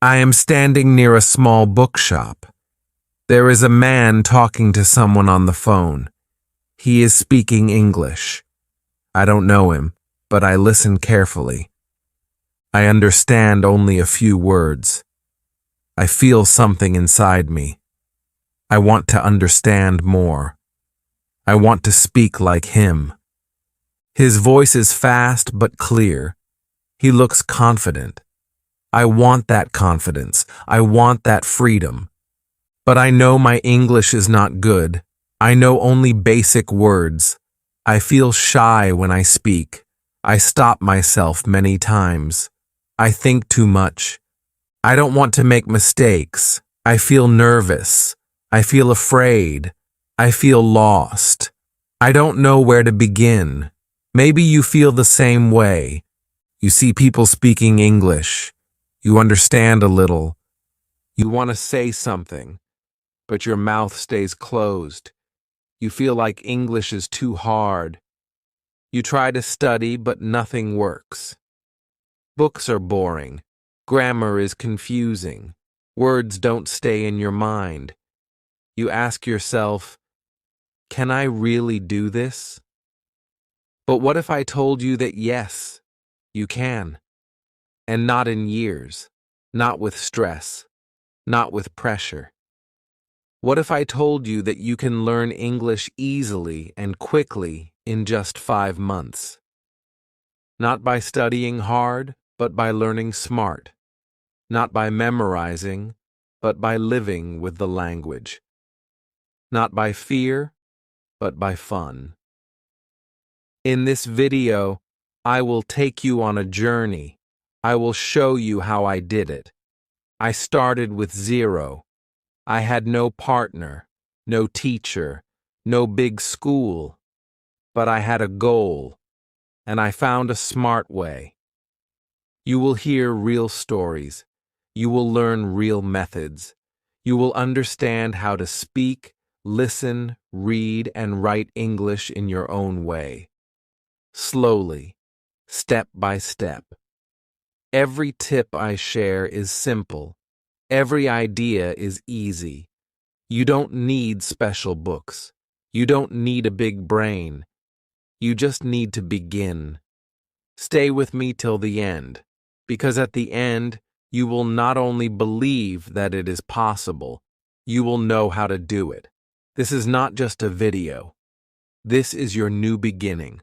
I am standing near a small bookshop. There is a man talking to someone on the phone. He is speaking English. I don't know him, but I listen carefully. I understand only a few words. I feel something inside me. I want to understand more. I want to speak like him. His voice is fast but clear. He looks confident. I want that confidence. I want that freedom. But I know my English is not good. I know only basic words. I feel shy when I speak. I stop myself many times. I think too much. I don't want to make mistakes. I feel nervous. I feel afraid. I feel lost. I don't know where to begin. Maybe you feel the same way. You see people speaking English. You understand a little. You want to say something, but your mouth stays closed. You feel like English is too hard. You try to study, but nothing works. Books are boring. Grammar is confusing. Words don't stay in your mind. You ask yourself, can I really do this? But what if I told you that yes, you can? And not in years, not with stress, not with pressure. What if I told you that you can learn English easily and quickly in just 5 months? Not by studying hard, but by learning smart. Not by memorizing, but by living with the language. Not by fear, but by fun. In this video, I will take you on a journey. I will show you how I did it. I started with 0. I had no partner, no teacher, no big school, but I had a goal, and I found a smart way. You will hear real stories. You will learn real methods. You will understand how to speak, listen, read, and write English in your own way. Slowly, step by step. Every tip I share is simple. Every idea is easy. You don't need special books. You don't need a big brain. You just need to begin. Stay with me till the end, because at the end, you will not only believe that it is possible, you will know how to do it. This is not just a video. This is your new beginning.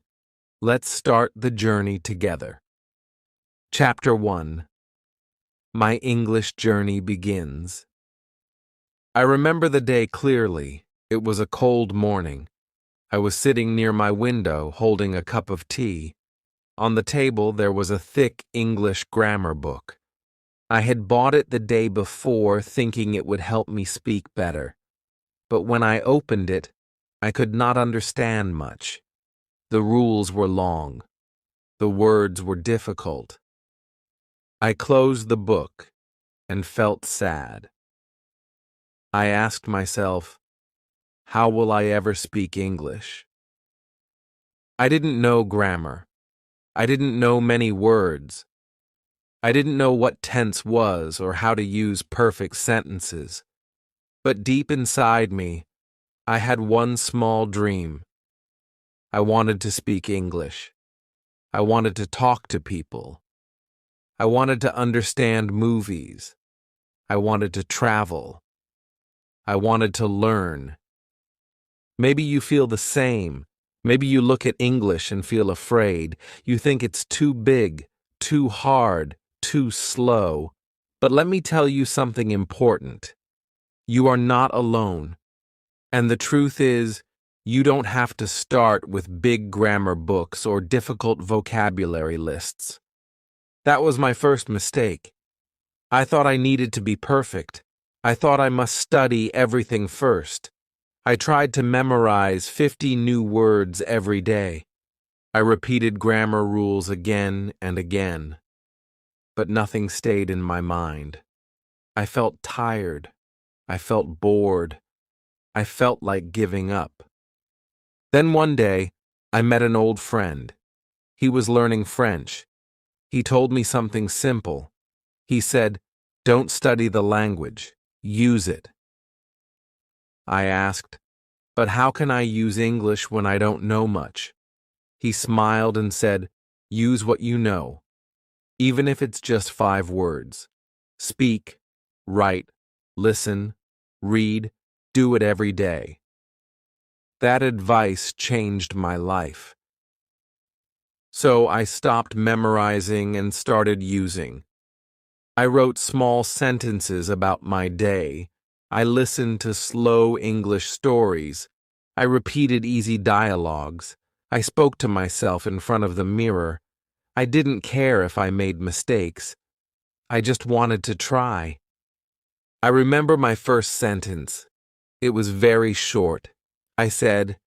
Let's start the journey together. Chapter 1. My English journey begins. I remember the day clearly. It was a cold morning. I was sitting near my window holding a cup of tea. On the table there was a thick English grammar book. I had bought it the day before thinking it would help me speak better. But when I opened it, I could not understand much. The rules were long. The words were difficult. I closed the book and felt sad. I asked myself, how will I ever speak English? I didn't know grammar. I didn't know many words. I didn't know what tense was or how to use perfect sentences. But deep inside me, I had one small dream. I wanted to speak English. I wanted to talk to people. I wanted to understand movies. I wanted to travel. I wanted to learn. Maybe you feel the same. Maybe you look at English and feel afraid. You think it's too big, too hard, too slow. But let me tell you something important. You are not alone. And the truth is, you don't have to start with big grammar books or difficult vocabulary lists. That was my first mistake. I thought I needed to be perfect. I thought I must study everything first. I tried to memorize 50 new words every day. I repeated grammar rules again and again. But nothing stayed in my mind. I felt tired. I felt bored. I felt like giving up. Then one day, I met an old friend. He was learning French. He told me something simple. He said, Don't study the language. Use it. I asked, but how can I use English when I don't know much? He smiled and said, use what you know, even if it's just 5 words. Speak, write, listen, read, do it every day. That advice changed my life. So I stopped memorizing and started using. I wrote small sentences about my day. I listened to slow English stories. I repeated easy dialogues. I spoke to myself in front of the mirror. I didn't care if I made mistakes. I just wanted to try. I remember my first sentence. It was very short. I said,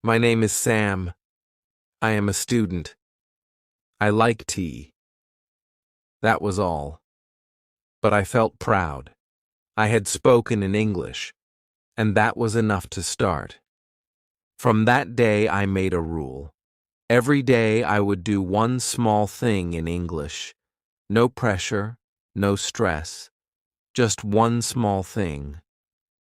"My name is Sam. I am a student. I like tea." That was all. But I felt proud. I had spoken in English, and that was enough to start. From that day, I made a rule. Every day I would do one small thing in English. No pressure, no stress, just one small thing.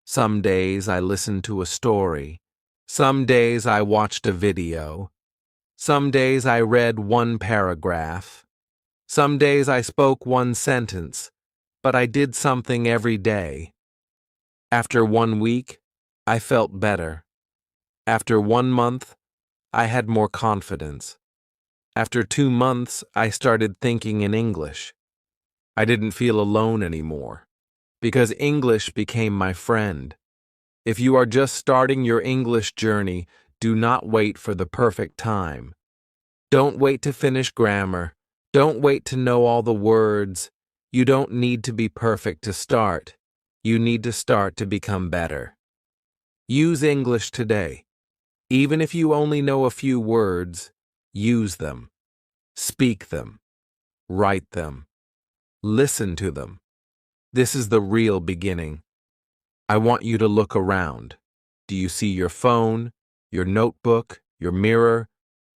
Some days I listened to a story. Some days I watched a video. Some days I read one paragraph. Some days I spoke one sentence, but I did something every day. After 1 week, I felt better. After 1 month, I had more confidence. After 2 months, I started thinking in English. I didn't feel alone anymore, because English became my friend. If you are just starting your English journey, do not wait for the perfect time. Don't wait to finish grammar. Don't wait to know all the words. You don't need to be perfect to start. You need to start to become better. Use English today. Even if you only know a few words, use them. Speak them. Write them. Listen to them. This is the real beginning. I want you to look around. Do you see your phone, your notebook, your mirror?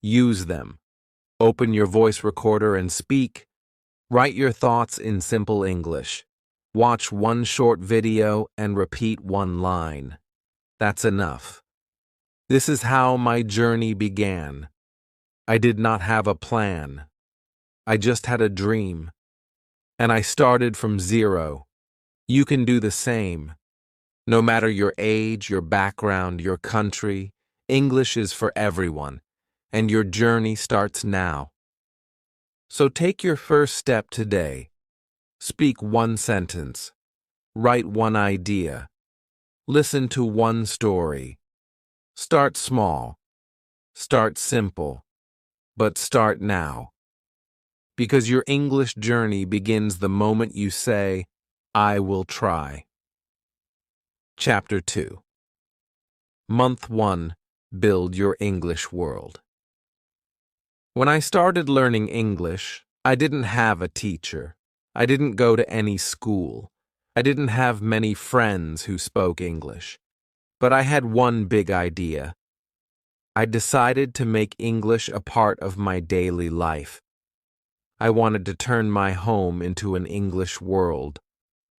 Use them. Open your voice recorder and speak. Write your thoughts in simple English. Watch one short video and repeat one line. That's enough. This is how my journey began. I did not have a plan. I just had a dream. And I started from zero. You can do the same. No matter your age, your background, your country, English is for everyone, and your journey starts now. So take your first step today. Speak one sentence. Write one idea. Listen to one story. Start small. Start simple. But start now. Because your English journey begins the moment you say, "I will try." Chapter 2. Month 1. Build your English world. When I started learning English, I didn't have a teacher. I didn't go to any school. I didn't have many friends who spoke English. But I had one big idea. I decided to make English a part of my daily life. I wanted to turn my home into an English world.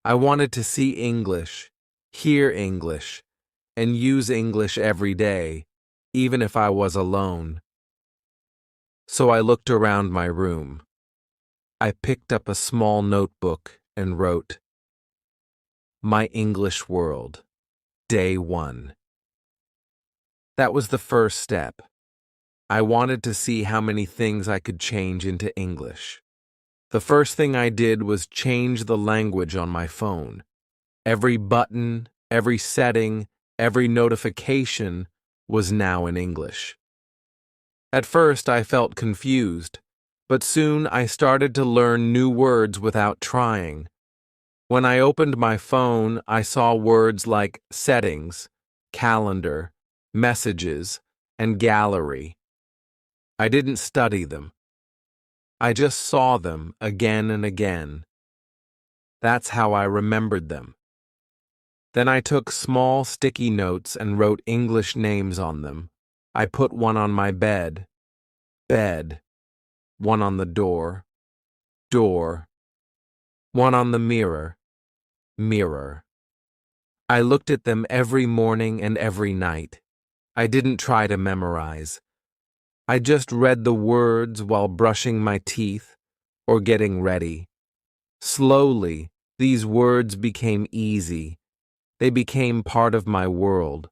I wanted to see English, hear English, and use English every day, even if I was alone. So I looked around my room. I picked up a small notebook and wrote, "My English World, Day 1." That was the first step. I wanted to see how many things I could change into English. The first thing I did was change the language on my phone. Every button, every setting, every notification was now in English. At first, I felt confused, but soon I started to learn new words without trying. When I opened my phone, I saw words like settings, calendar, messages, and gallery. I didn't study them. I just saw them again and again. That's how I remembered them. Then I took small sticky notes and wrote English names on them. I put one on my bed, bed, one on the door, door, one on the mirror, mirror. I looked at them every morning and every night. I didn't try to memorize. I just read the words while brushing my teeth or getting ready. Slowly, these words became easy. They became part of my world.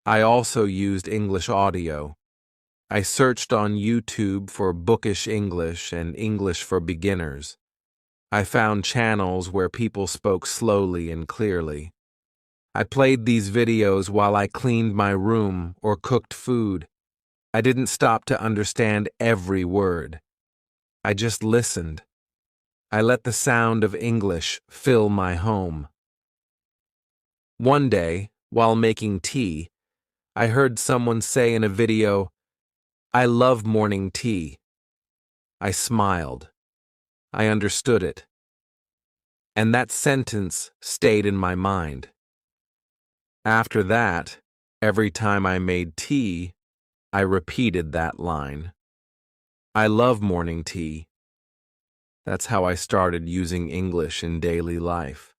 I also used English audio. I searched on YouTube for bookish English and English for beginners. I found channels where people spoke slowly and clearly. I played these videos while I cleaned my room or cooked food. I didn't stop to understand every word. I just listened. I let the sound of English fill my home. One day, while making tea, I heard someone say in a video, "I love morning tea." I smiled. I understood it. And that sentence stayed in my mind. After that, every time I made tea, I repeated that line. I love morning tea. That's how I started using English in daily life.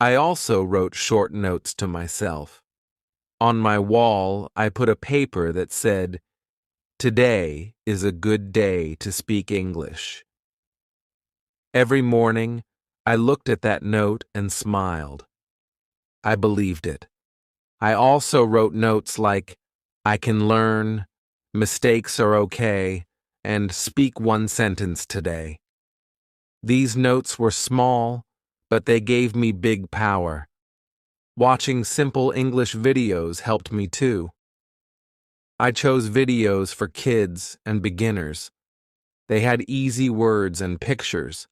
I also wrote short notes to myself. On my wall, I put a paper that said, "Today is a good day to speak English." Every morning, I looked at that note and smiled. I believed it. I also wrote notes like, "I can learn," "Mistakes are okay," and "Speak one sentence today." These notes were small, but they gave me big power. Watching simple English videos helped me too. I chose videos for kids and beginners. They had easy words and pictures.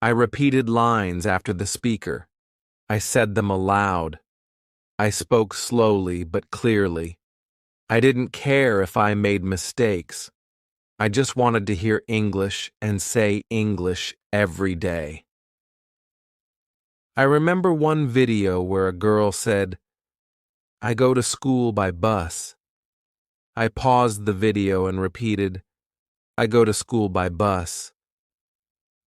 I repeated lines after the speaker. I said them aloud. I spoke slowly but clearly. I didn't care if I made mistakes. I just wanted to hear English and say English every day. I remember one video where a girl said, "I go to school by bus." I paused the video and repeated, "I go to school by bus."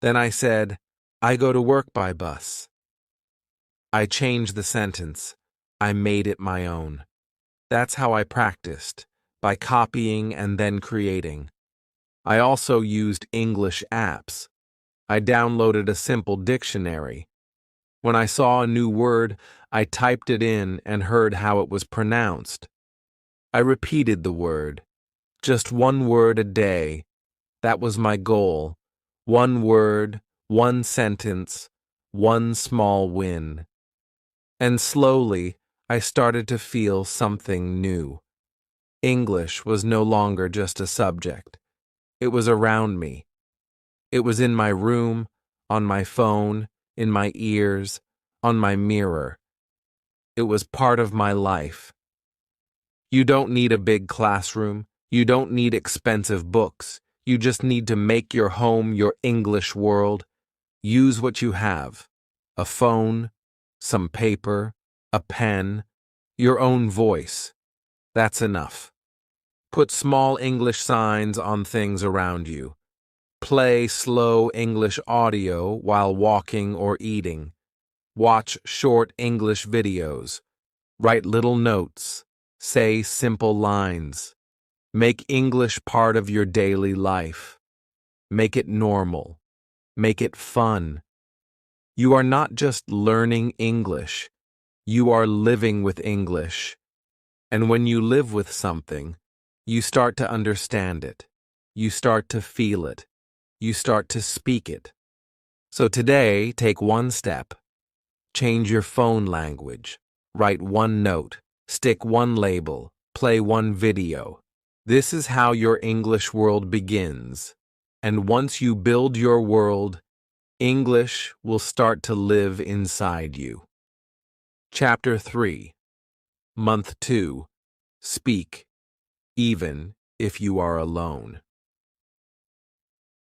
Then I said, "I go to work by bus." I changed the sentence. I made it my own. That's how I practiced, by copying and then creating. I also used English apps. I downloaded a simple dictionary. When I saw a new word, I typed it in and heard how it was pronounced. I repeated the word. Just one word a day. That was my goal. One word, one sentence, one small win. And slowly, I started to feel something new. English was no longer just a subject. It was around me. It was in my room, on my phone, in my ears, on my mirror. It was part of my life. You don't need a big classroom. You don't need expensive books. You just need to make your home your English world. Use what you have: a phone, some paper, a pen, your own voice. That's enough. Put small English signs on things around you. Play slow English audio while walking or eating. Watch short English videos. Write little notes. Say simple lines. Make English part of your daily life. Make it normal. Make it fun. You are not just learning English. You are living with English. And when you live with something, you start to understand it. You start to feel it. You start to speak it. So today, take one step. Change your phone language. Write one note. Stick one label. Play one video. This is how your English world begins. And once you build your world, English will start to live inside you. Chapter 3. Month 2. Speak, even if you are alone.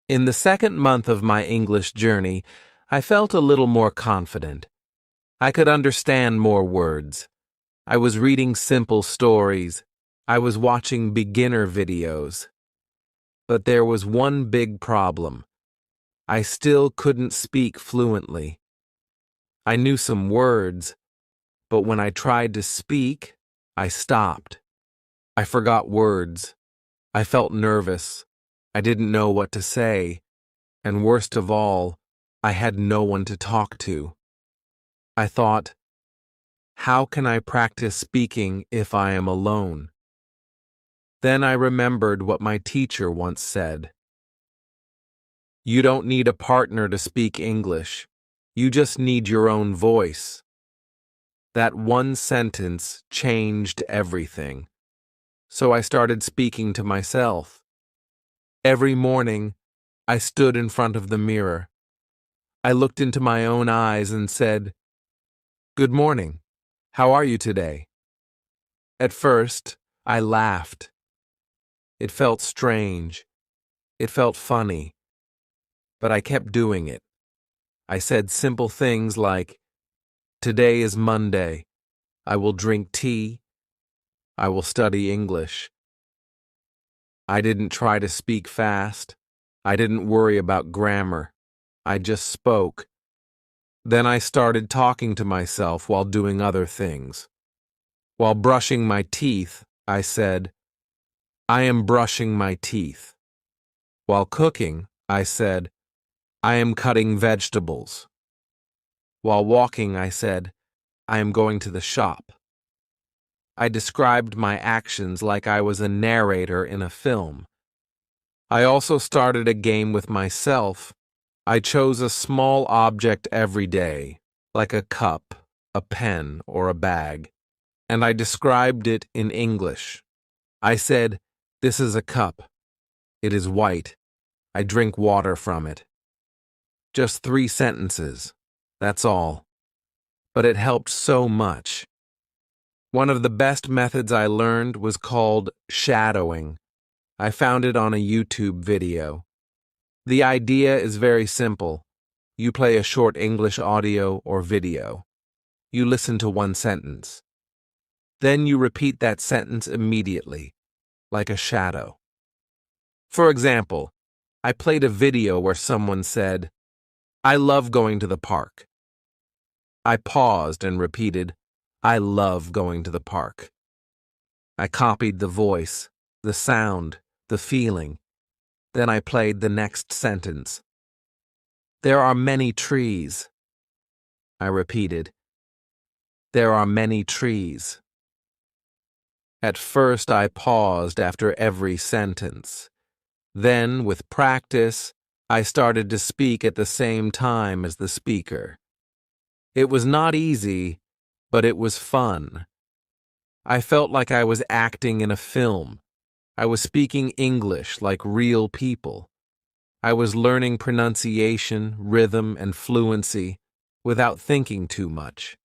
In the second month of my English journey, I felt a little more confident. I could understand more words. I was reading simple stories. I was watching beginner videos. But there was one big problem. I still couldn't speak fluently. I knew some words, but when I tried to speak, I stopped. I forgot words. I felt nervous. I didn't know what to say. And worst of all, I had no one to talk to. I thought, how can I practice speaking if I am alone? Then I remembered what my teacher once said. You don't need a partner to speak English. You just need your own voice. That one sentence changed everything. So I started speaking to myself. Every morning, I stood in front of the mirror. I looked into my own eyes and said, "Good morning. How are you today?" At first, I laughed. It felt strange. It felt funny. But I kept doing it. I said simple things like, "Today is Monday. I will drink tea. I will study English." I didn't try to speak fast. I didn't worry about grammar. I just spoke. Then I started talking to myself while doing other things. While brushing my teeth, I said, "I am brushing my teeth." While cooking, I said, "I am cutting vegetables." While walking, I said, "I am going to the shop." I described my actions like I was a narrator in a film. I also started a game with myself. I chose a small object every day, like a cup, a pen, or a bag, and I described it in English. I said, "This is a cup. It is white. I drink water from it." Just 3 sentences. That's all. But it helped so much. One of the best methods I learned was called shadowing. I found it on a YouTube video. The idea is very simple. You play a short English audio or video. You listen to one sentence. Then you repeat that sentence immediately, like a shadow. For example, I played a video where someone said, "I love going to the park." I paused and repeated, "I love going to the park." I copied the voice, the sound, the feeling. Then I played the next sentence. "There are many trees." I repeated, "There are many trees." At first I paused after every sentence. Then, with practice, I started to speak at the same time as the speaker. It was not easy, but it was fun. I felt like I was acting in a film. I was speaking English like real people. I was learning pronunciation, rhythm, and fluency without thinking too much.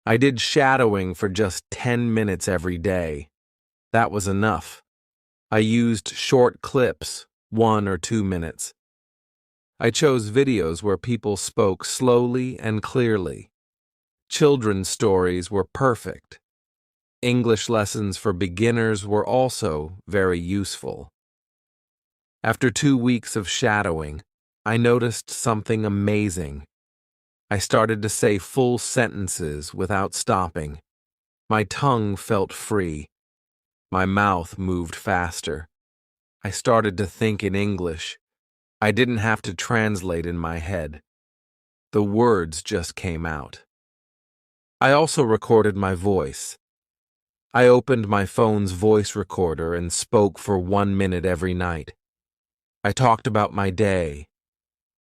I did shadowing for just 10 minutes every day. That was enough. I used short clips, 1 or 2 minutes. I chose videos where people spoke slowly and clearly. Children's stories were perfect. English lessons for beginners were also very useful. After 2 weeks of shadowing, I noticed something amazing. I started to say full sentences without stopping. My tongue felt free. My mouth moved faster. I started to think in English. I didn't have to translate in my head. The words just came out. I also recorded my voice. I opened my phone's voice recorder and spoke for 1 minute every night. I talked about my day.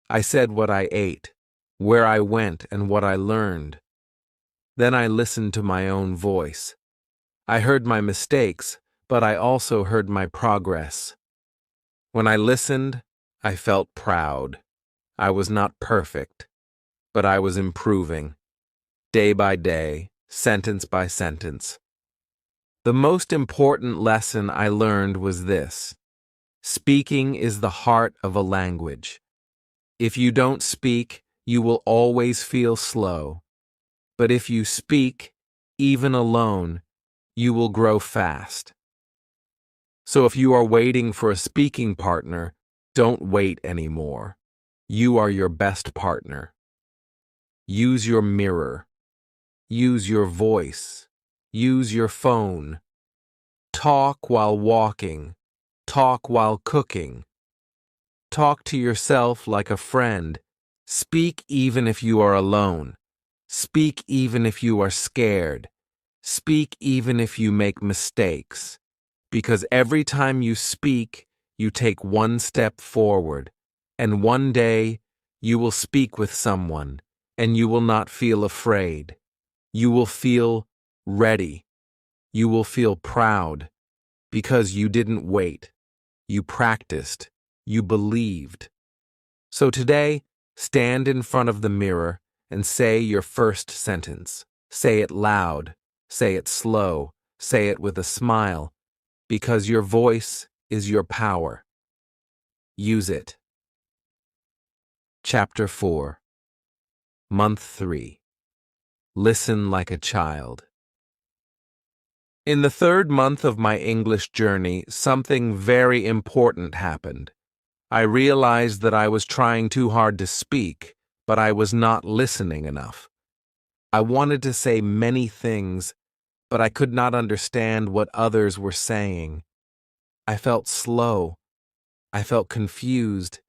I said what I ate, where I went, and what I learned. Then I listened to my own voice. I heard my mistakes, but I also heard my progress. When I listened, I felt proud. I was not perfect, but I was improving, day by day, sentence by sentence. The most important lesson I learned was this: speaking is the heart of a language. If you don't speak, you will always feel slow. But if you speak, even alone, you will grow fast. So if you are waiting for a speaking partner, don't wait anymore. You are your best partner. Use your mirror. Use your voice. Use your phone. Talk while walking. Talk while cooking. Talk to yourself like a friend. Speak even if you are alone. Speak even if you are scared. Speak even if you make mistakes. Because every time you speak, you take one step forward. And one day, you will speak with someone, and you will not feel afraid. You will feel ready. You will feel proud. Because you didn't wait. You practiced. You believed. So today, stand in front of the mirror and say your first sentence. Say it loud. Say it slow. Say it with a smile. Because your voice is your power. Use it. Chapter 4. Month 3. Listen like a child. In the third month of my English journey, something very important happened. I realized that I was trying too hard to speak, but I was not listening enough. I wanted to say many things, but I could not understand what others were saying. I felt slow. I felt confused.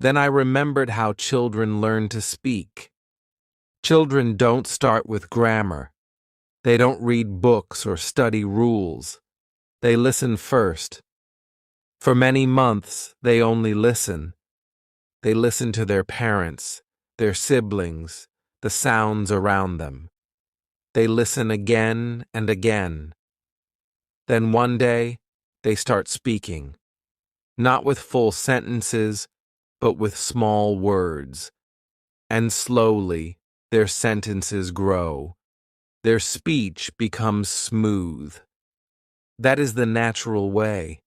Then I remembered how children learn to speak. Children don't start with grammar. They don't read books or study rules. They listen first. For many months, they only listen. They listen to their parents, their siblings, the sounds around them. They listen again and again. Then one day, they start speaking. Not with full sentences, but with small words. And slowly, their sentences grow. Their speech becomes smooth. That is the natural way.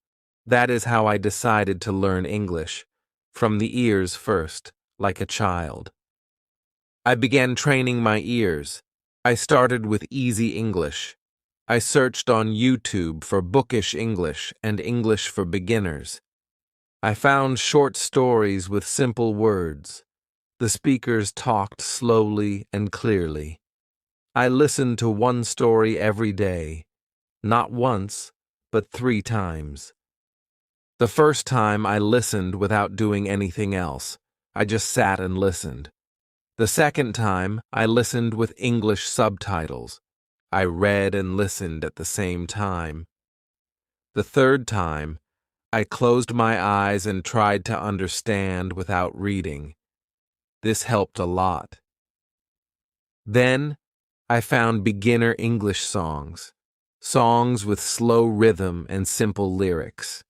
That is how I decided to learn English, from the ears first, like a child. I began training my ears. I started with easy English. I searched on YouTube for bookish English and English for beginners. I found short stories with simple words. The speakers talked slowly and clearly. I listened to one story every day, not once, but 3 times. The first time I listened without doing anything else. I just sat and listened. The second time, I listened with English subtitles. I read and listened at the same time. The third time, I closed my eyes and tried to understand without reading. This helped a lot. Then, I found beginner English songs with slow rhythm and simple lyrics.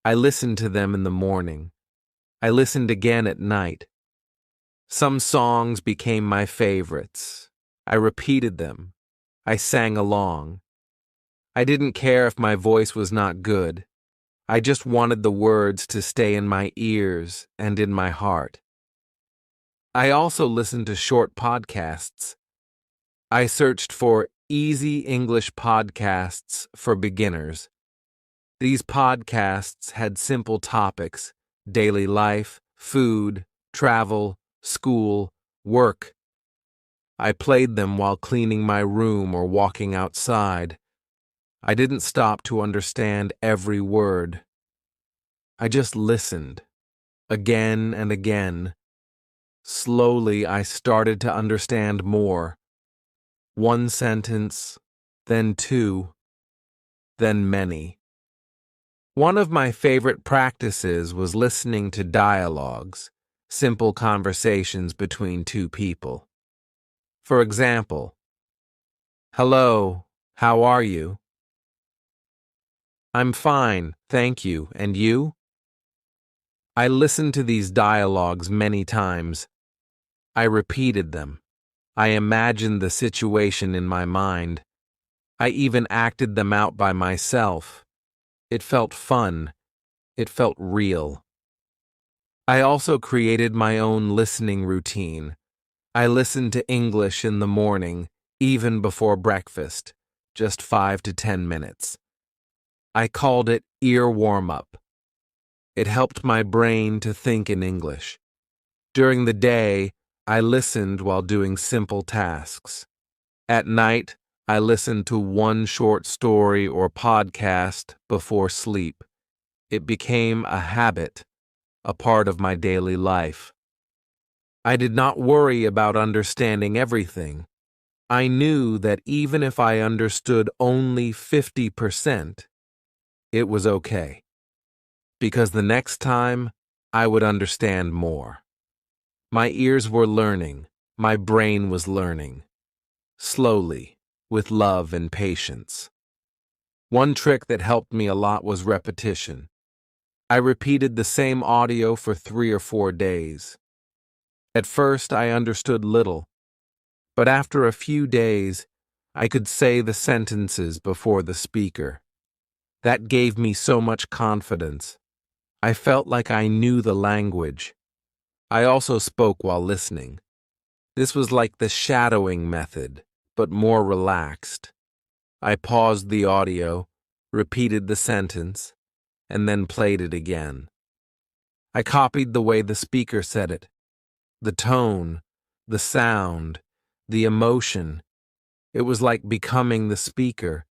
I listened to them in the morning. I listened again at night. Some songs became my favorites. I repeated them. I sang along. I didn't care if my voice was not good. I just wanted the words to stay in my ears and in my heart. I also listened to short podcasts. I searched for easy English podcasts for beginners. These podcasts had simple topics: daily life, food, travel, school, work. I played them while cleaning my room or walking outside. I didn't stop to understand every word. I just listened, again and again. Slowly, I started to understand more. One sentence, then 2, then many. One of my favorite practices was listening to dialogues, simple conversations between 2 people. For example, "Hello, how are you?" "I'm fine, thank you, and you?" I listened to these dialogues many times. I repeated them. I imagined the situation in my mind. I even acted them out by myself. It felt fun. It felt real. I also created my own listening routine. I listened to English in the morning, even before breakfast, just 5 to 10 minutes. I called it ear warm-up. It helped my brain to think in English. During the day, I listened while doing simple tasks. At night, I listened to one short story or podcast before sleep. It became a habit, a part of my daily life. I did not worry about understanding everything. I knew that even if I understood only 50%, it was okay. Because the next time, I would understand more. My ears were learning. My brain was learning. Slowly, with love and patience. One trick that helped me a lot was repetition. I repeated the same audio for 3 or 4 days. At first, I understood little, but after a few days, I could say the sentences before the speaker. That gave me so much confidence. I felt like I knew the language. I also spoke while listening. This was like the shadowing method, but more relaxed. I paused the audio, repeated the sentence, and then played it again. I copied the way the speaker said it, the tone, the sound, the emotion. It was like becoming the speaker.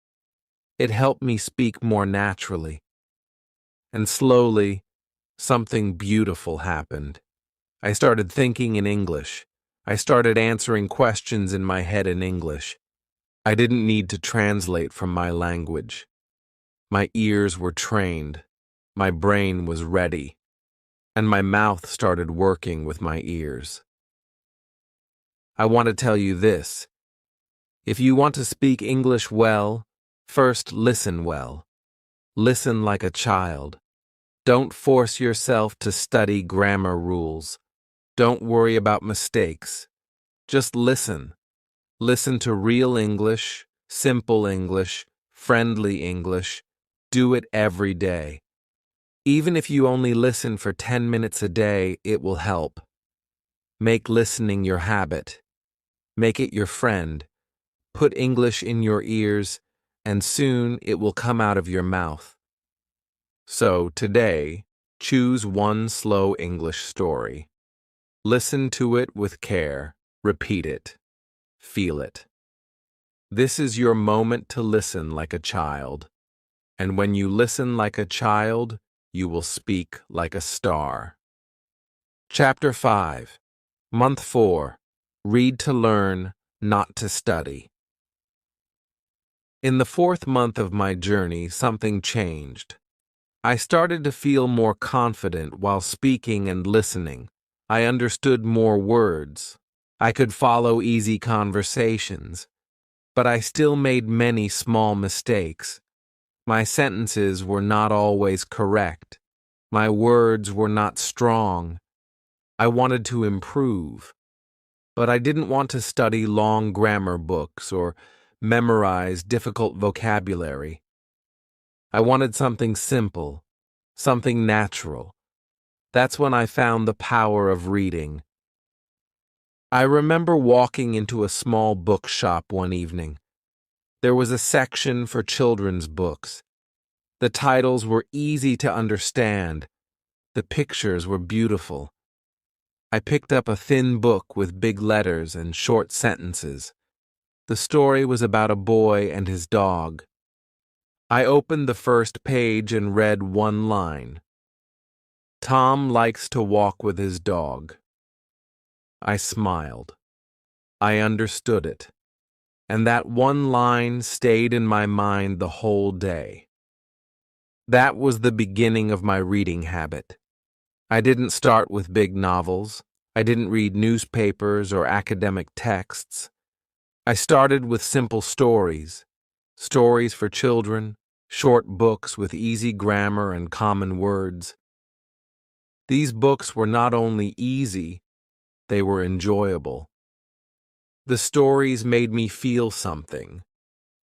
It helped me speak more naturally. And slowly, something beautiful happened. I started thinking in English. I started answering questions in my head in English. I didn't need to translate from my language. My ears were trained. My brain was ready. And my mouth started working with my ears. I want to tell you this. If you want to speak English well, first listen well. Listen like a child. Don't force yourself to study grammar rules. Don't worry about mistakes. Just listen. Listen to real English, simple English, friendly English. Do it every day. Even if you only listen for 10 minutes a day, it will help. Make listening your habit. Make it your friend. Put English in your ears, and soon it will come out of your mouth. So today, choose one slow English story. Listen to it with care. Repeat it. Feel it. This is your moment to listen like a child. And when you listen like a child, you will speak like a star. Chapter 5. Month 4. Read to learn, not to study. In the 4th month of my journey, something changed. I started to feel more confident while speaking and listening. I understood more words. I could follow easy conversations. But I still made many small mistakes. My sentences were not always correct. My words were not strong. I wanted to improve. But I didn't want to study long grammar books or memorize difficult vocabulary. I wanted something simple, something natural. That's when I found the power of reading. I remember walking into a small bookshop one evening. There was a section for children's books. The titles were easy to understand. The pictures were beautiful. I picked up a thin book with big letters and short sentences. The story was about a boy and his dog. I opened the first page and read one line. Tom likes to walk with his dog. I smiled. I understood it. And that one line stayed in my mind the whole day. That was the beginning of my reading habit. I didn't start with big novels. I didn't read newspapers or academic texts. I started with simple stories, stories for children, short books with easy grammar and common words. These books were not only easy, they were enjoyable. The stories made me feel something.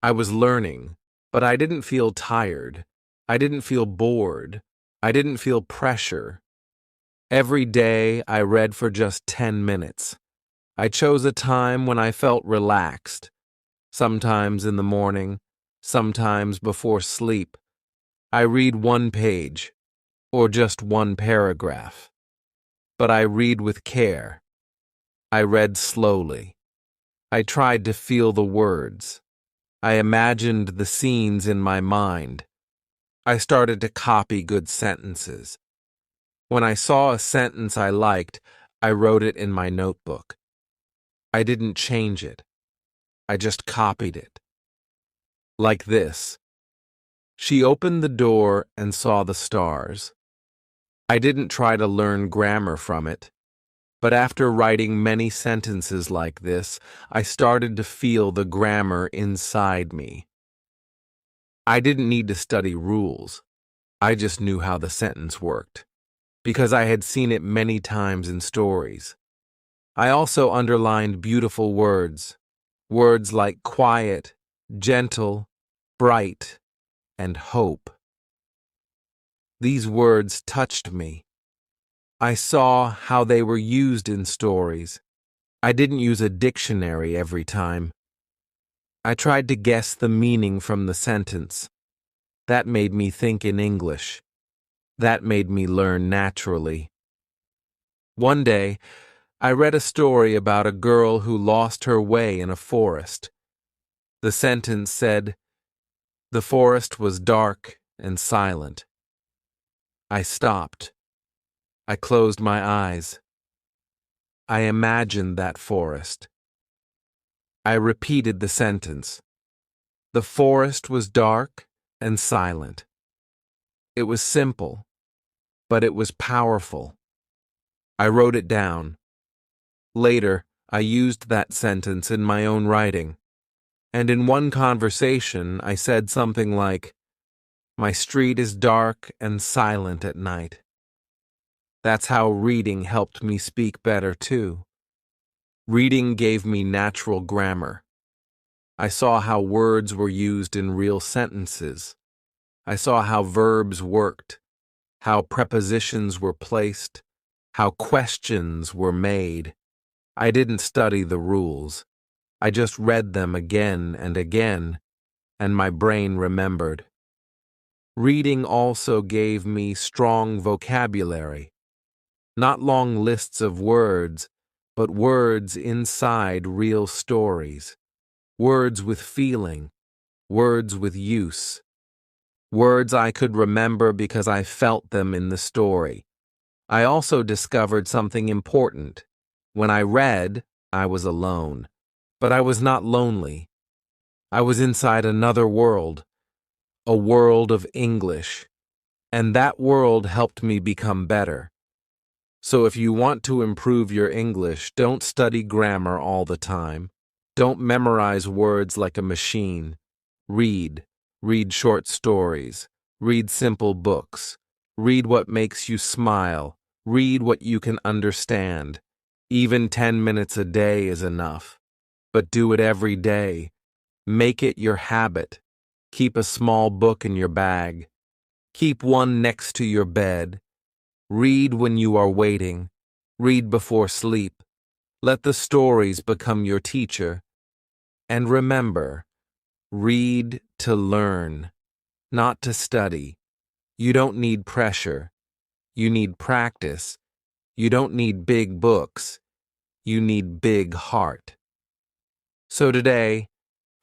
I was learning, but I didn't feel tired. I didn't feel bored. I didn't feel pressure. Every day, I read for just 10 minutes. I chose a time when I felt relaxed, sometimes in the morning, sometimes before sleep. I read one page, or just one paragraph. But I read with care. I read slowly. I tried to feel the words. I imagined the scenes in my mind. I started to copy good sentences. When I saw a sentence I liked, I wrote it in my notebook. I didn't change it. I just copied it. Like this. She opened the door and saw the stars. I didn't try to learn grammar from it, but after writing many sentences like this, I started to feel the grammar inside me. I didn't need to study rules. I just knew how the sentence worked, because I had seen it many times in stories. I also underlined beautiful words, words like quiet, gentle, bright, and hope. These words touched me. I saw how they were used in stories. I didn't use a dictionary every time. I tried to guess the meaning from the sentence. That made me think in English. That made me learn naturally. One day, I read a story about a girl who lost her way in a forest. The sentence said, "The forest was dark and silent." I stopped. I closed my eyes. I imagined that forest. I repeated the sentence. The forest was dark and silent. It was simple, but it was powerful. I wrote it down. Later, I used that sentence in my own writing. And in one conversation, I said something like, "My street is dark and silent at night." That's how reading helped me speak better, too. Reading gave me natural grammar. I saw how words were used in real sentences. I saw how verbs worked, how prepositions were placed, how questions were made. I didn't study the rules. I just read them again and again, and my brain remembered. Reading also gave me strong vocabulary. Not long lists of words, but words inside real stories. Words with feeling, words with use. Words I could remember because I felt them in the story. I also discovered something important. When I read, I was alone. But I was not lonely. I was inside another world, a world of English. And that world helped me become better. So if you want to improve your English, don't study grammar all the time. Don't memorize words like a machine. Read. Read short stories. Read simple books. Read what makes you smile. Read what you can understand. Even 10 minutes a day is enough. But do it every day. Make it your habit. Keep a small book in your bag. Keep one next to your bed. Read when you are waiting. Read before sleep. Let the stories become your teacher. And remember, read to learn, not to study. You don't need pressure. You need practice. You don't need big books. You need big heart. So today,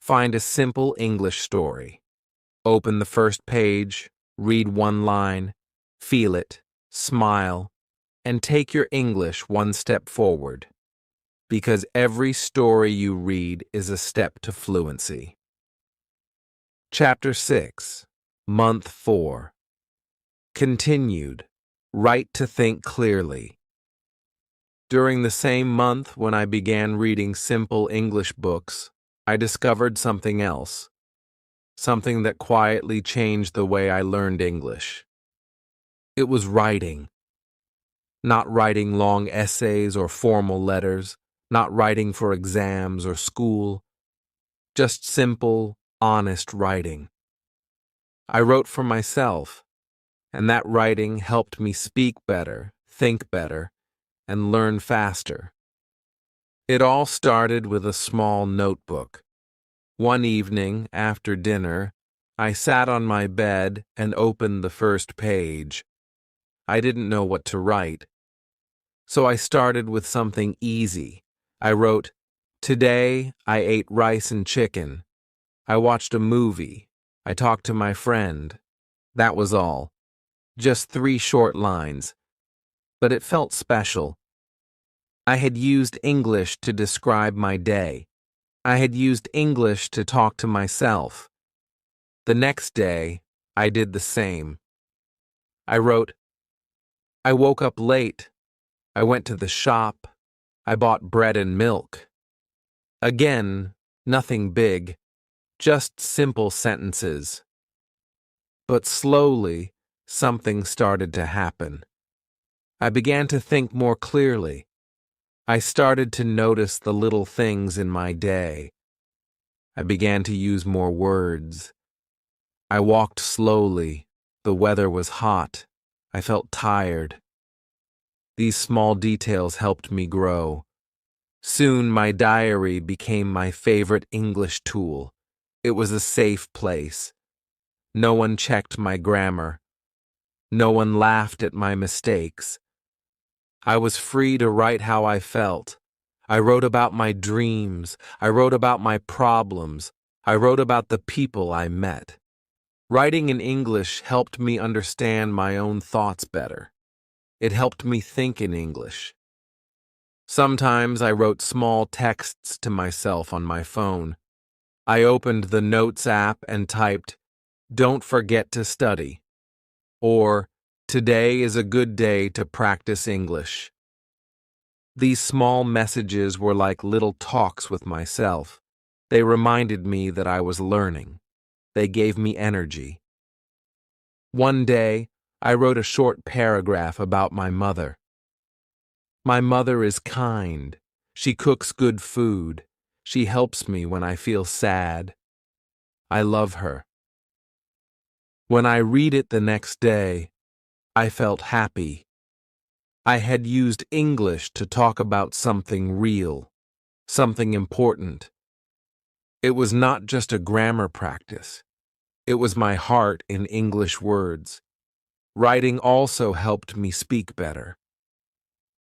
find a simple English story. Open the first page, read one line, feel it, smile, and take your English one step forward. Because every story you read is a step to fluency. Chapter 6, Month 4. Continued. Write to think clearly. During the same month when I began reading simple English books, I discovered something else. Something that quietly changed the way I learned English. It was writing. Not writing long essays or formal letters, not writing for exams or school, just simple, honest writing. I wrote for myself, and that writing helped me speak better, think better, and learn faster. It all started with a small notebook. One evening, after dinner, I sat on my bed and opened the first page. I didn't know what to write, so I started with something easy, I wrote, "Today I ate rice and chicken. I watched a movie. I talked to my friend." That was all. Just 3 short lines. But it felt special. I had used English to describe my day. I had used English to talk to myself. The next day, I did the same. I wrote, "I woke up late. I went to the shop. I bought bread and milk." Again, nothing big, just simple sentences. But slowly, something started to happen. I began to think more clearly. I started to notice the little things in my day. I began to use more words. I walked slowly. The weather was hot. I felt tired. These small details helped me grow. Soon my diary became my favorite English tool. It was a safe place. No one checked my grammar. No one laughed at my mistakes. I was free to write how I felt. I wrote about my dreams. I wrote about my problems. I wrote about the people I met. Writing in English helped me understand my own thoughts better. It helped me think in English. Sometimes I wrote small texts to myself on my phone. I opened the Notes app and typed, "Don't forget to study," or "Today is a good day to practice English." These small messages were like little talks with myself. They reminded me that I was learning. They gave me energy. One day, I wrote a short paragraph about my mother. "My mother is kind. She cooks good food. She helps me when I feel sad. I love her." When I read it the next day, I felt happy. I had used English to talk about something real, something important. It was not just a grammar practice. It was my heart in English words. Writing also helped me speak better.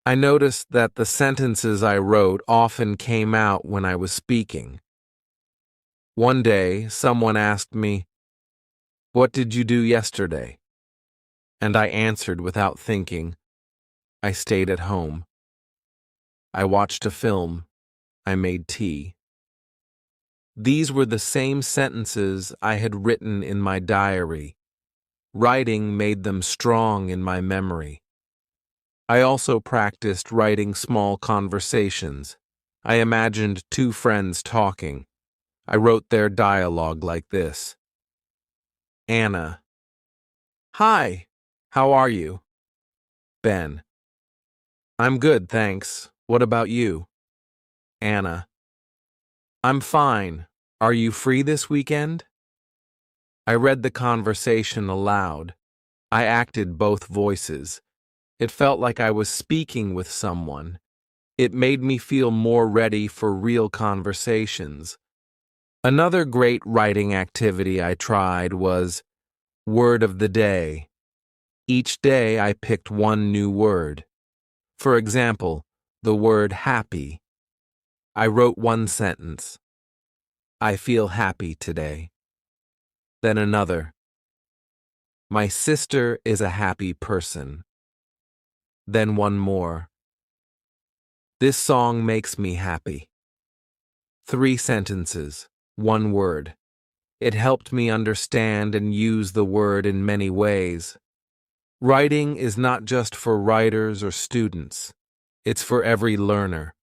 I noticed that the sentences I wrote often came out when I was speaking. One day, someone asked me, "What did you do yesterday?" And I answered without thinking, "I stayed at home. I watched a film. I made tea." These were the same sentences I had written in my diary. Writing made them strong in my memory. I also practiced writing small conversations. I imagined 2 friends talking. I wrote their dialogue like this. Anna: "Hi, how are you?" Ben: "I'm good, thanks. What about you?" Anna: "I'm fine. Are you free this weekend?" I read the conversation aloud. I acted both voices. It felt like I was speaking with someone. It made me feel more ready for real conversations. Another great writing activity I tried was Word of the Day. Each day I picked one new word. For example, the word happy. I wrote one sentence. "I feel happy today." Then another. "My sister is a happy person." Then one more. "This song makes me happy." 3 sentences, one word. It helped me understand and use the word in many ways. Writing is not just for writers or students. It's for every learner.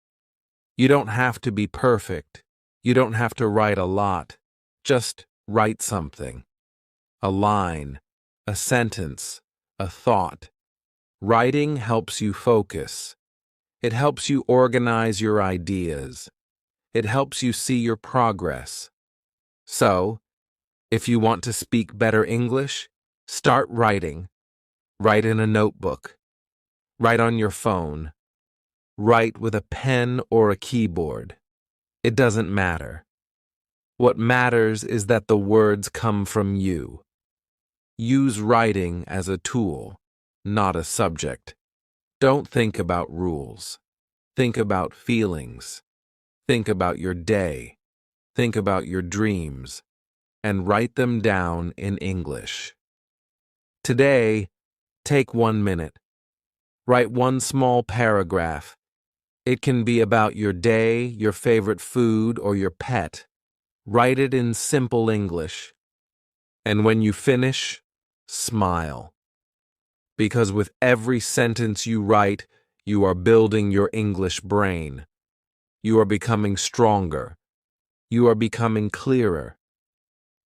You don't have to be perfect. You don't have to write a lot. Just write something. A line, a sentence, a thought. Writing helps you focus. It helps you organize your ideas. It helps you see your progress. So, if you want to speak better English, start writing. Write in a notebook. Write on your phone. Write with a pen or a keyboard. It doesn't matter. What matters is that the words come from you. Use writing as a tool, not a subject. Don't think about rules. Think about feelings. Think about your day. Think about your dreams. And write them down in English. Today, take 1 minute. Write one small paragraph. It can be about your day, your favorite food, or your pet. Write it in simple English. And when you finish, smile. Because with every sentence you write, you are building your English brain. You are becoming stronger. You are becoming clearer.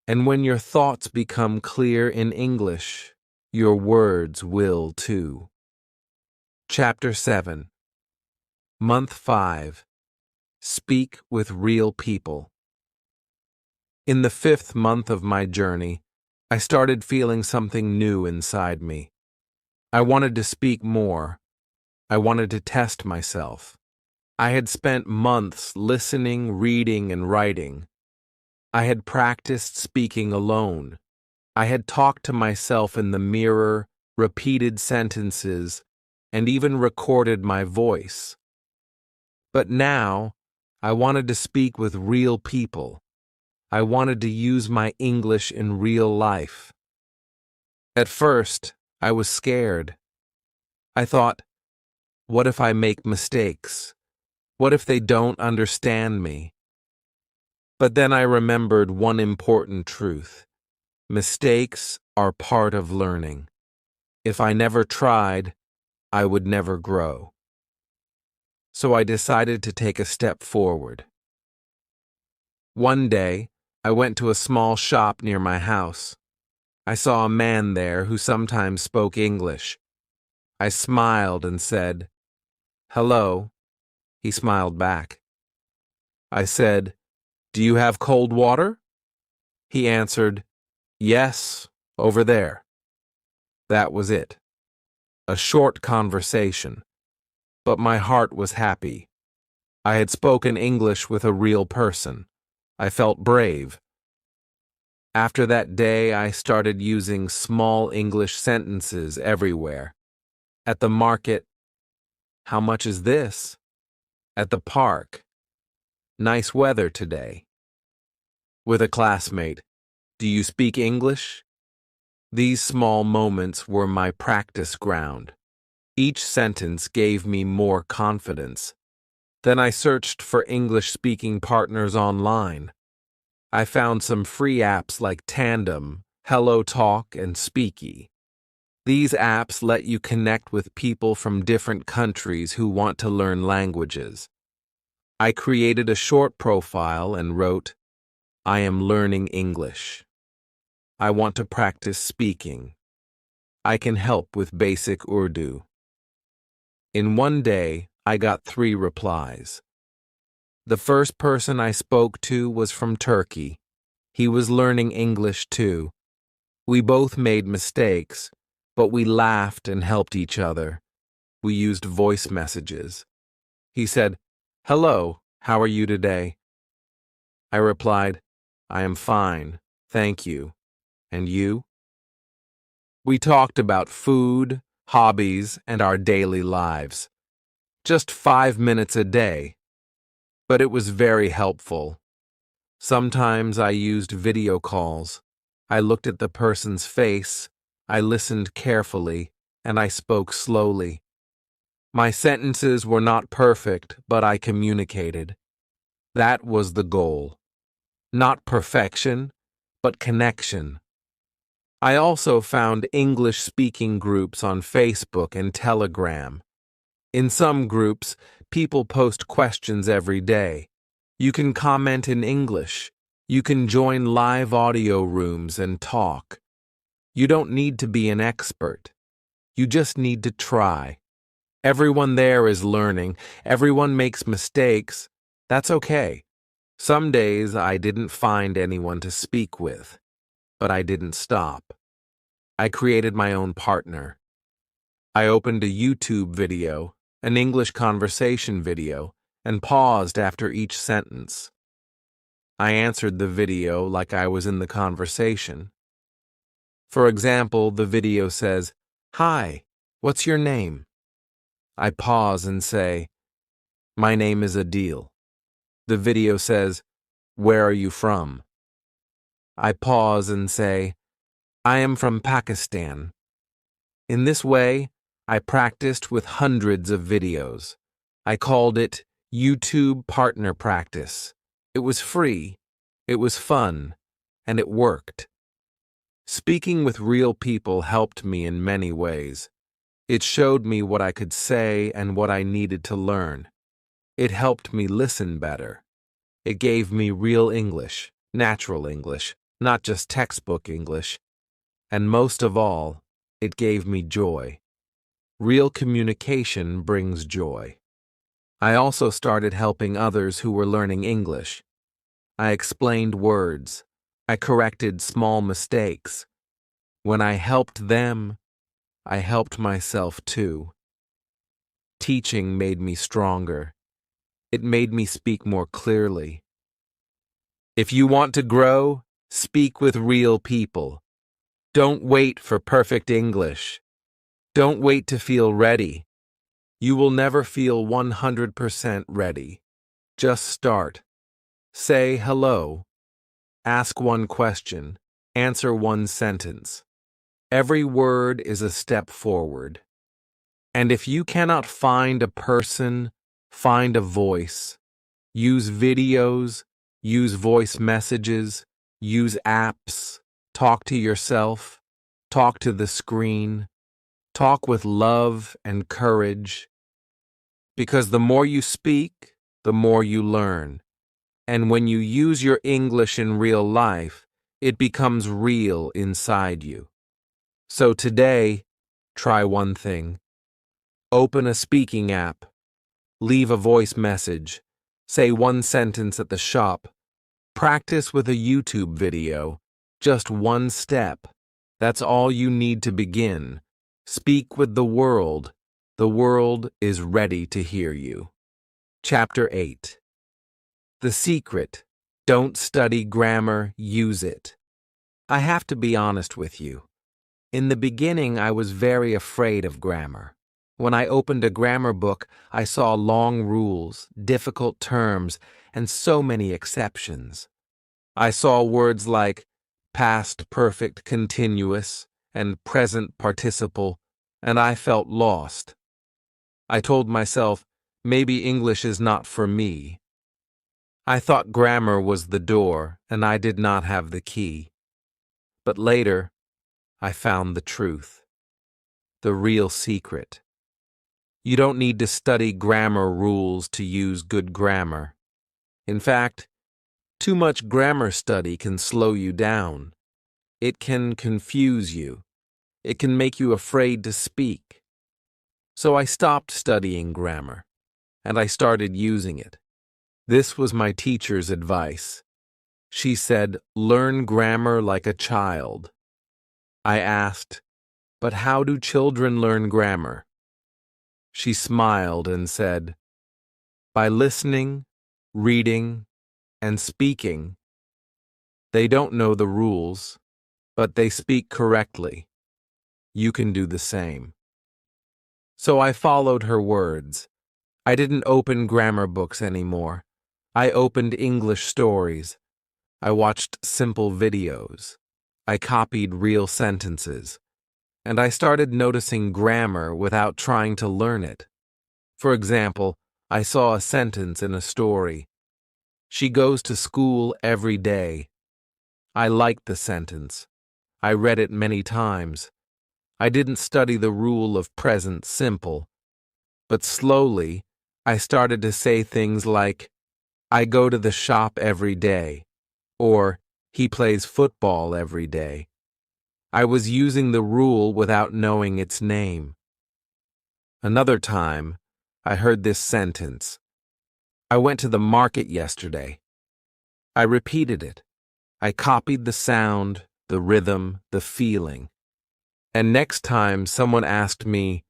And when your thoughts become clear in English, your words will too. Chapter 7. Month 5. Speak with real people. In the 5th month of my journey, I started feeling something new inside me. I wanted to speak more. I wanted to test myself. I had spent months listening, reading, and writing. I had practiced speaking alone. I had talked to myself in the mirror, repeated sentences, and even recorded my voice. But now, I wanted to speak with real people. I wanted to use my English in real life. At first, I was scared. I thought, what if I make mistakes? What if they don't understand me? But then I remembered one important truth. Mistakes are part of learning. If I never tried, I would never grow. So I decided to take a step forward. One day, I went to a small shop near my house. I saw a man there who sometimes spoke English. I smiled and said, "Hello." He smiled back. I said, "Do you have cold water?" He answered, "Yes, over there." That was it. A short conversation, but my heart was happy. I had spoken English with a real person. I felt brave. After that day, I started using small English sentences everywhere. At the market, "How much is this?" At the park, "Nice weather today." With a classmate, "Do you speak English?" These small moments were my practice ground. Each sentence gave me more confidence. Then I searched for English-speaking partners online. I found some free apps like Tandem, Hello Talk, and Speaky. These apps let you connect with people from different countries who want to learn languages. I created a short profile and wrote, "I am learning English. I want to practice speaking. I can help with basic Urdu." In one day, I got 3 replies. The first person I spoke to was from Turkey. He was learning English too. We both made mistakes, but we laughed and helped each other. We used voice messages. He said, "Hello, how are you today?" I replied, "I am fine, thank you. And you?" We talked about food, hobbies, and our daily lives. Just 5 minutes a day. But it was very helpful. Sometimes I used video calls. I looked at the person's face, I listened carefully, and I spoke slowly. My sentences were not perfect, but I communicated. That was the goal. Not perfection, but connection. I also found English-speaking groups on Facebook and Telegram. In some groups, people post questions every day. You can comment in English. You can join live audio rooms and talk. You don't need to be an expert. You just need to try. Everyone there is learning. Everyone makes mistakes. That's okay. Some days I didn't find anyone to speak with, but I didn't stop. I created my own partner. I opened a YouTube video, an English conversation video, and paused after each sentence. I answered the video like I was in the conversation. For example, the video says, "Hi, what's your name?" I pause and say, My name is Adil. The video says, "Where are you from?" I pause and say, "I am from Pakistan." In this way, I practiced with hundreds of videos. I called it YouTube Partner Practice. It was free, it was fun, and it worked. Speaking with real people helped me in many ways. It showed me what I could say and what I needed to learn. It helped me listen better. It gave me real English, natural English, not just textbook English. And most of all, it gave me joy. Real communication brings joy. I also started helping others who were learning English. I explained words. I corrected small mistakes. When I helped them, I helped myself too. Teaching made me stronger. It made me speak more clearly. If you want to grow, speak with real people. Don't wait for perfect English. Don't wait to feel ready. You will never feel 100% ready. Just start. Say hello. Ask one question. Answer one sentence. Every word is a step forward. And if you cannot find a person, find a voice. Use videos, use voice messages, use apps, talk to yourself, talk to the screen, talk with love and courage. Because the more you speak, the more you learn. And when you use your English in real life, it becomes real inside you. So today, try one thing. Open a speaking app. Leave a voice message. Say one sentence at the shop. Practice with a YouTube video. Just one step. That's all you need to begin. Speak with the world. The world is ready to hear you. Chapter 8. The secret. Don't study grammar, use it. I have to be honest with you. In the beginning, I was very afraid of grammar. When I opened a grammar book, I saw long rules, difficult terms, and so many exceptions. I saw words like past perfect continuous and present participle, and I felt lost. I told myself, maybe English is not for me. I thought grammar was the door, and I did not have the key. But later, I found the truth, the real secret. You don't need to study grammar rules to use good grammar. In fact, too much grammar study can slow you down. It can confuse you. It can make you afraid to speak. So I stopped studying grammar, and I started using it. This was my teacher's advice. She said, "Learn grammar like a child." I asked, "But how do children learn grammar?" She smiled and said, "By listening, reading, and speaking. They don't know the rules, but they speak correctly. You can do the same." So I followed her words. I didn't open grammar books anymore. I opened English stories. I watched simple videos. I copied real sentences. And I started noticing grammar without trying to learn it. For example, I saw a sentence in a story. She goes to school every day. I liked the sentence. I read it many times. I didn't study the rule of present simple. But slowly, I started to say things like, "I go to the shop every day," or "He plays football every day." I was using the rule without knowing its name. Another time, I heard this sentence. "I went to the market yesterday." I repeated it. I copied the sound, the rhythm, the feeling. And next time someone asked me,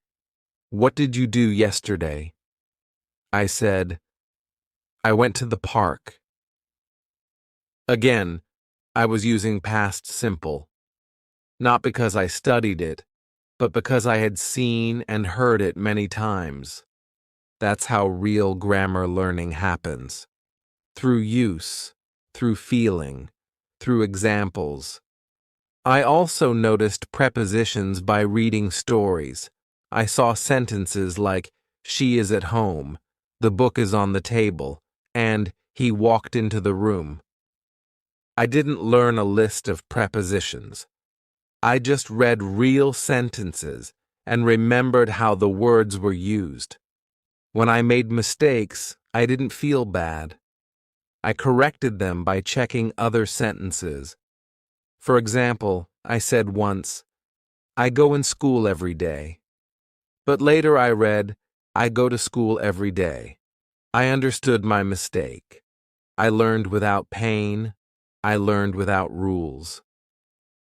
"What did you do yesterday?" I said, "I went to the park." Again, I was using past simple. Not because I studied it, but because I had seen and heard it many times. That's how real grammar learning happens. Through use, through feeling, through examples. I also noticed prepositions by reading stories. I saw sentences like, "She is at home," "The book is on the table," and "He walked into the room." I didn't learn a list of prepositions. I just read real sentences and remembered how the words were used. When I made mistakes, I didn't feel bad. I corrected them by checking other sentences. For example, I said once, "I go in school every day." But later I read, "I go to school every day." I understood my mistake. I learned without pain. I learned without rules.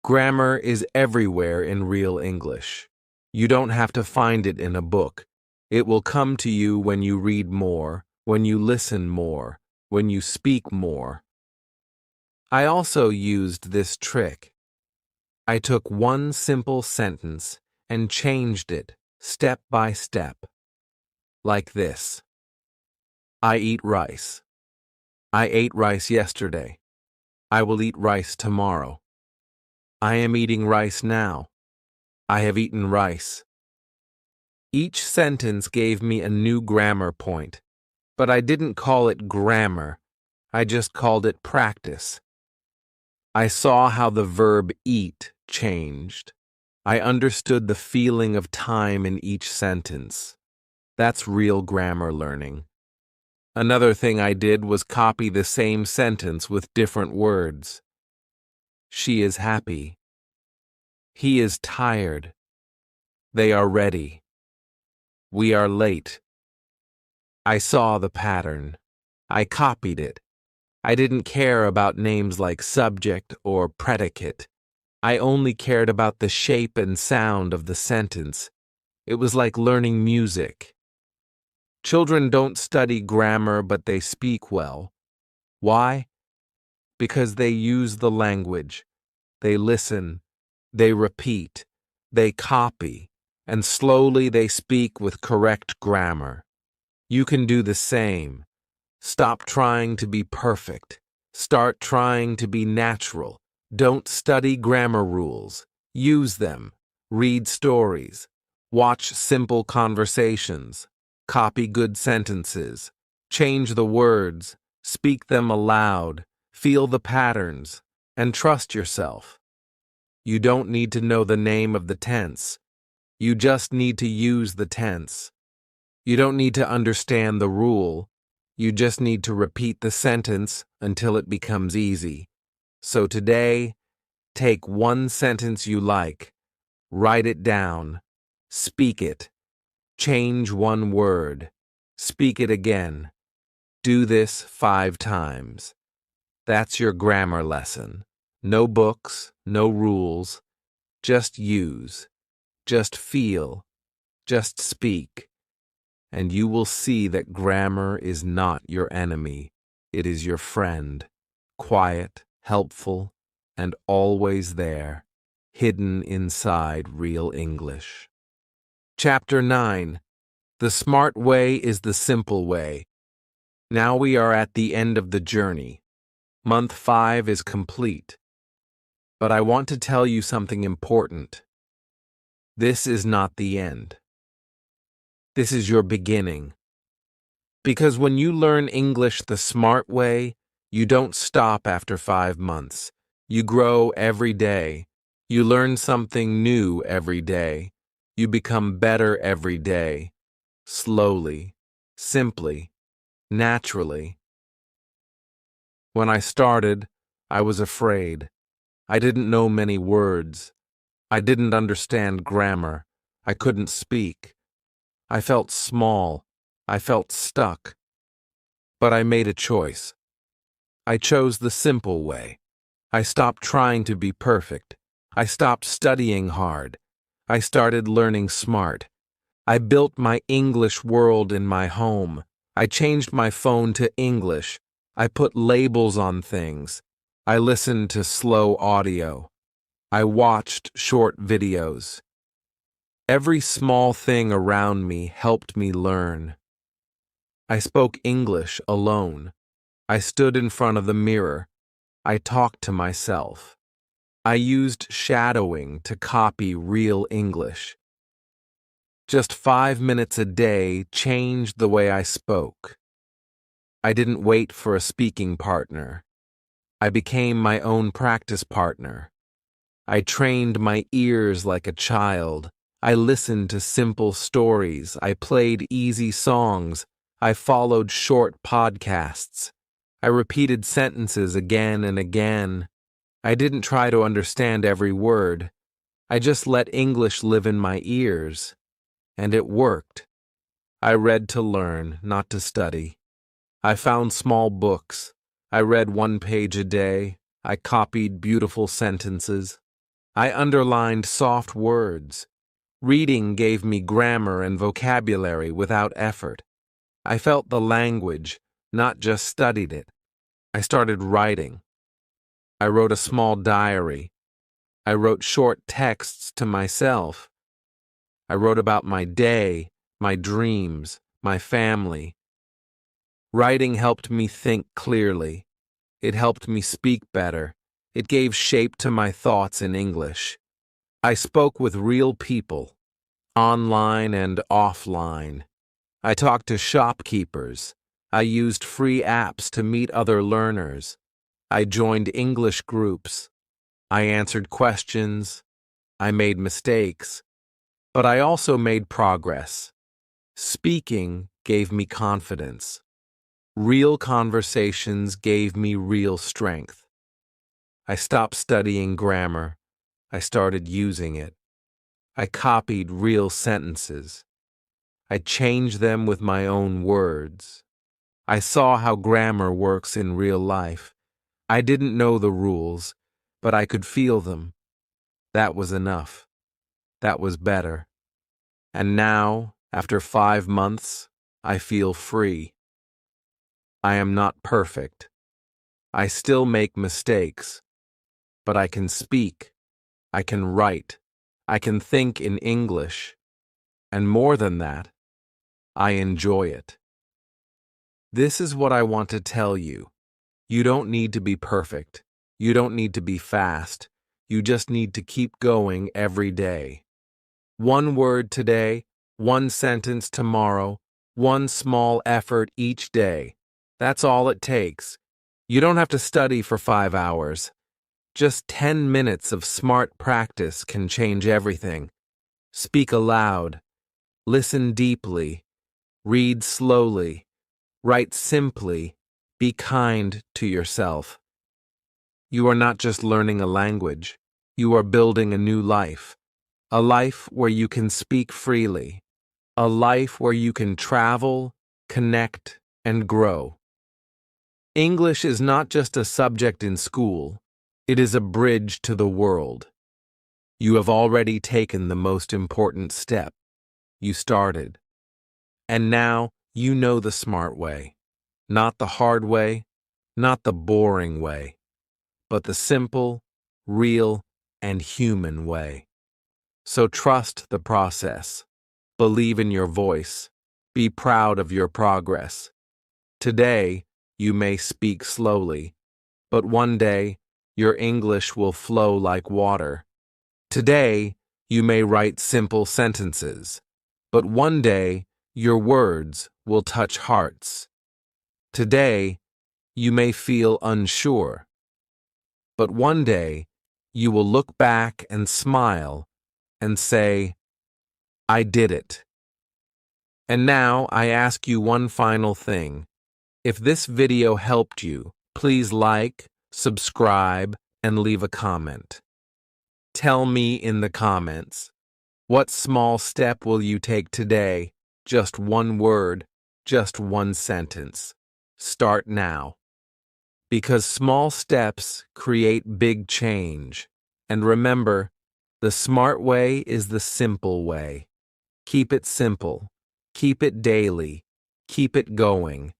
Grammar is everywhere in real English. You don't have to find it in a book. It will come to you when you read more, when you listen more, when you speak more. I also used this trick. I took one simple sentence and changed it step by step. Like this. I eat rice. I ate rice yesterday. I will eat rice tomorrow. I am eating rice now. I have eaten rice. Each sentence gave me a new grammar point, but I didn't call it grammar. I just called it practice. I saw how the verb eat changed. I understood the feeling of time in each sentence. That's real grammar learning. Another thing I did was copy the same sentence with different words. She is happy. He is tired. They are ready. We are late. I saw the pattern. I copied it. I didn't care about names like subject or predicate. I only cared about the shape and sound of the sentence. It was like learning music. Children don't study grammar, but they speak well. Why? Because they use the language. They listen. They repeat. They copy. And slowly they speak with correct grammar. You can do the same. Stop trying to be perfect. Start trying to be natural. Don't study grammar rules. Use them. Read stories. Watch simple conversations. Copy good sentences. Change the words. Speak them aloud. Feel the patterns. And trust yourself. You don't need to know the name of the tense. You just need to use the tense. You don't need to understand the rule. You just need to repeat the sentence until it becomes easy. So today, take one sentence you like, write it down, speak it, change one word, speak it again. Do this 5 times. That's your grammar lesson. No books, no rules. Just use, just feel, just speak. And you will see that grammar is not your enemy. It is your friend, quiet, helpful, and always there, hidden inside real English. Chapter 9. The smart way is the simple way. Now we are at the end of the journey. Month 5 is complete. But I want to tell you something important. This is not the end. This is your beginning. Because when you learn English the smart way, you don't stop after 5 months. You grow every day. You learn something new every day. You become better every day. Slowly, simply, naturally. When I started, I was afraid. I didn't know many words. I didn't understand grammar. I couldn't speak. I felt small. I felt stuck. But I made a choice. I chose the simple way. I stopped trying to be perfect. I stopped studying hard. I started learning smart. I built my English world in my home. I changed my phone to English. I put labels on things. I listened to slow audio. I watched short videos. Every small thing around me helped me learn. I spoke English alone. I stood in front of the mirror. I talked to myself. I used shadowing to copy real English. Just 5 minutes a day changed the way I spoke. I didn't wait for a speaking partner. I became my own practice partner. I trained my ears like a child. I listened to simple stories. I played easy songs. I followed short podcasts. I repeated sentences again and again. I didn't try to understand every word. I just let English live in my ears. And it worked. I read to learn, not to study. I found small books. I read 1 page a day. I copied beautiful sentences. I underlined soft words. Reading gave me grammar and vocabulary without effort. I felt the language, not just studied it. I started writing. I wrote a small diary. I wrote short texts to myself. I wrote about my day, my dreams, my family. Writing helped me think clearly. It helped me speak better. It gave shape to my thoughts in English. I spoke with real people, online and offline. I talked to shopkeepers. I used free apps to meet other learners. I joined English groups. I answered questions. I made mistakes. But I also made progress. Speaking gave me confidence. Real conversations gave me real strength. I stopped studying grammar. I started using it. I copied real sentences. I changed them with my own words. I saw how grammar works in real life. I didn't know the rules, but I could feel them. That was enough. That was better. And now, after 5 months, I feel free. I am not perfect. I still make mistakes, but I can speak. I can write. I can think in English. And more than that, I enjoy it. This is what I want to tell you. You don't need to be perfect. You don't need to be fast. You just need to keep going every day. 1 word today, 1 sentence tomorrow, 1 small effort each day. That's all it takes. You don't have to study for 5 hours. Just 10 minutes of smart practice can change everything. Speak aloud. Listen deeply. Read slowly. Write simply. Be kind to yourself. You are not just learning a language. You are building a new life. A life where you can speak freely. A life where you can travel, connect, and grow. English is not just a subject in school. It is a bridge to the world. You have already taken the most important step. You started. And now you know the smart way. Not the hard way, not the boring way, but the simple, real, and human way. So trust the process. Believe in your voice. Be proud of your progress. Today, you may speak slowly, but one day, your English will flow like water. Today, you may write simple sentences, but one day, your words will touch hearts. Today, you may feel unsure, but one day, you will look back and smile and say, I did it. And now I ask you one final thing. If this video helped you, please like, subscribe, and leave a comment. Tell me in the comments, what small step will you take today? Just 1 word, just 1 sentence. Start now. Because small steps create big change. And remember, the smart way is the simple way. Keep it simple. Keep it daily. Keep it going.